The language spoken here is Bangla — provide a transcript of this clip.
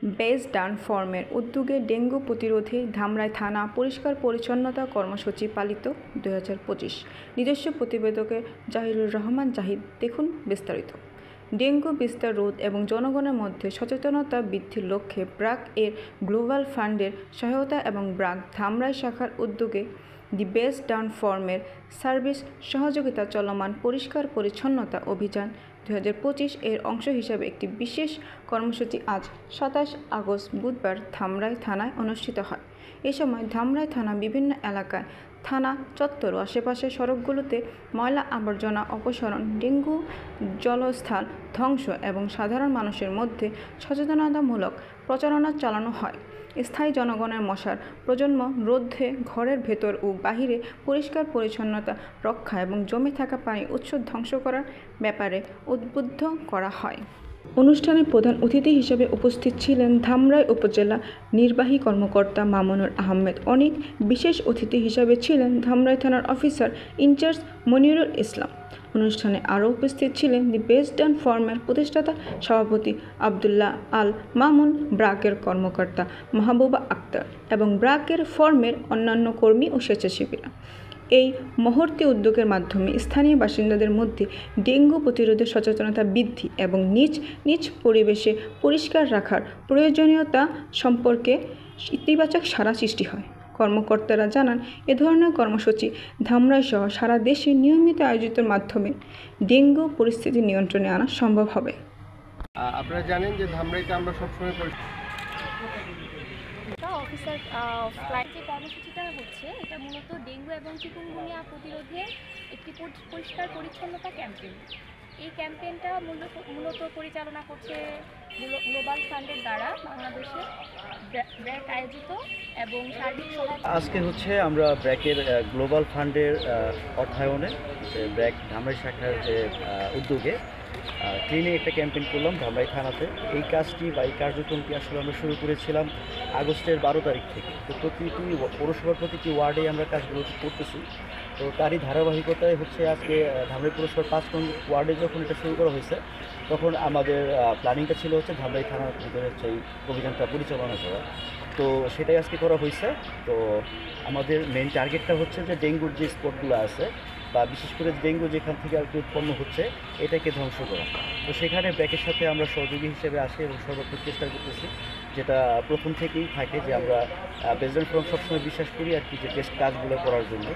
বেস ডান ফর্মের উদ্যোগে ডেঙ্গু প্রতিরোধে ধামরাই থানা পরিষ্কার পরিচ্ছন্নতা কর্মসূচি পালিত 2025। নিজস্ব প্রতিবেদকে জাহিরুর রহমান জাহিদ। দেখুন বিস্তারিত। ডেঙ্গু বিস্তার রোধ এবং জনগণের মধ্যে সচেতনতা বৃদ্ধির লক্ষ্যে ব্র্যাক এর গ্লোবাল ফান্ডের সহায়তা এবং ব্র্যাক ধামরাই শাখার উদ্যোগে দি বেস ডান ফর্মের সার্ভিস সহযোগিতা চলমান পরিষ্কার পরিচ্ছন্নতা অভিযান 2025 এর অংশ হিসাবে একটি বিশেষ কর্মসূচি আজ 27 আগস্ট বুধবার ধামরাই থানায় অনুষ্ঠিত হয়। এ সময় ধামরাই থানা বিভিন্ন এলাকায় থানা চত্বর ও আশেপাশের সড়কগুলোতে ময়লা আবর্জনা অপসারণ, ডেঙ্গু জলস্থল ধ্বংস এবং সাধারণ মানুষের মধ্যে সচেতনতামূলক প্রচারণা চালানো হয়। স্থায়ী জনগণের মশার প্রজন্ম রোধে ঘরের ভেতর ও বাহিরে পরিষ্কার পরিচ্ছন্নতা রক্ষা এবং জমে থাকা পানি উৎস ধ্বংস করার ব্যাপারে উদ্বুদ্ধ করা হয়। অনুষ্ঠানে প্রধান অতিথি হিসেবে উপস্থিত ছিলেন ধামরাই উপজেলা নির্বাহী কর্মকর্তা মামুনুর আহমেদ অনিক। বিশেষ অতিথি হিসেবে ছিলেন ধামরাই থানার অফিসার ইনচার্জ মনিরুল ইসলাম। অনুষ্ঠানে আরও উপস্থিত ছিলেন দি বেস ডান ফর্মের প্রতিষ্ঠাতা সভাপতি আবদুল্লাহ আল মামুন, ব্র্যাকের কর্মকর্তা মাহবুবা আক্তার এবং ব্র্যাকের ফর্মের অন্যান্য কর্মী ও স্বেচ্ছাসেবীরা। এই মহর্তী উদ্যোগের মাধ্যমে স্থানীয় বাসিন্দাদের মধ্যে ডেঙ্গু প্রতিরোধের সচেতনতা বৃদ্ধি এবং নিজ নিজ পরিবেশে পরিষ্কার রাখার প্রয়োজনীয়তা সম্পর্কে ইতিবাচক সাড়া সৃষ্টি হয়। কর্মকর্তারা জানান, এ ধরনের কর্মসূচি ধামরাই সহ সারা দেশে নিয়মিত আয়োজিতের মাধ্যমে ডেঙ্গু পরিস্থিতি নিয়ন্ত্রণে আনা সম্ভব হবে। আপনারা জানেন যে ধামরাইতে আমরা সবসময় অফিসার ফ্লাইট যে কর্মসূচিটা হচ্ছে, এটা মূলত ডেঙ্গু এবং চিকুনগুনিয়া প্রতিরোধে একটি পরিষ্কার পরিচ্ছন্নতা ক্যাম্পেইন। এই ক্যাম্পেইনটা মূলত পরিচালনা করছে গ্লোবাল ফান্ডের দ্বারা বাংলাদেশে ব্র্যাক আয়োজিত এবং সার্বিক সহায়তা। আজকে হচ্ছে আমরা ব্র্যাকের গ্লোবাল ফান্ডের অর্থায়নে ব্র্যাক ধামরাই শাখার যে উদ্যোগে ক্লিনে একটা ক্যাম্পেইন করলাম ধামরাই থানাতে। এই কাজটি বা এই কার্যক্রমটি আসলে আমরা শুরু করেছিলাম আগস্টের 12 তারিখ থেকে। তো প্রতিটি পৌরসভার প্রতিটি ওয়ার্ডে আমরা কাজগুলো করতেছি। তো তারই ধারাবাহিকতায় হচ্ছে আজকে ধামরাই পৌরসভার 5 নং ওয়ার্ডে যখন এটা শুরু করা হয়েছে, তখন আমাদের প্ল্যানিংটা ছিল হচ্ছে ধামরাই থানার ভিতরে হচ্ছে এই অভিযানটা পরিচালনা করা। তো সেটাই আজকে করা হয়েছে। তো আমাদের মেইন টার্গেটটা হচ্ছে যে ডেঙ্গুর যে স্পটগুলো আছে বা বিশেষ করে ডেঙ্গু যেখান থেকে আর কি উৎপন্ন হচ্ছে, এটাকে ধ্বংস করা। তো সেখানে ব্র্যাকের সাথে আমরা সহযোগী হিসেবে আসি এবং সর্বোচ্চ চেষ্টা করতেছি, যেটা প্রথম থেকেই থাকে যে আমরা বেস ডান ফর্ম সবসময় বিশ্বাস করি আর কি, যে বেস্ট কাজগুলো করার জন্য।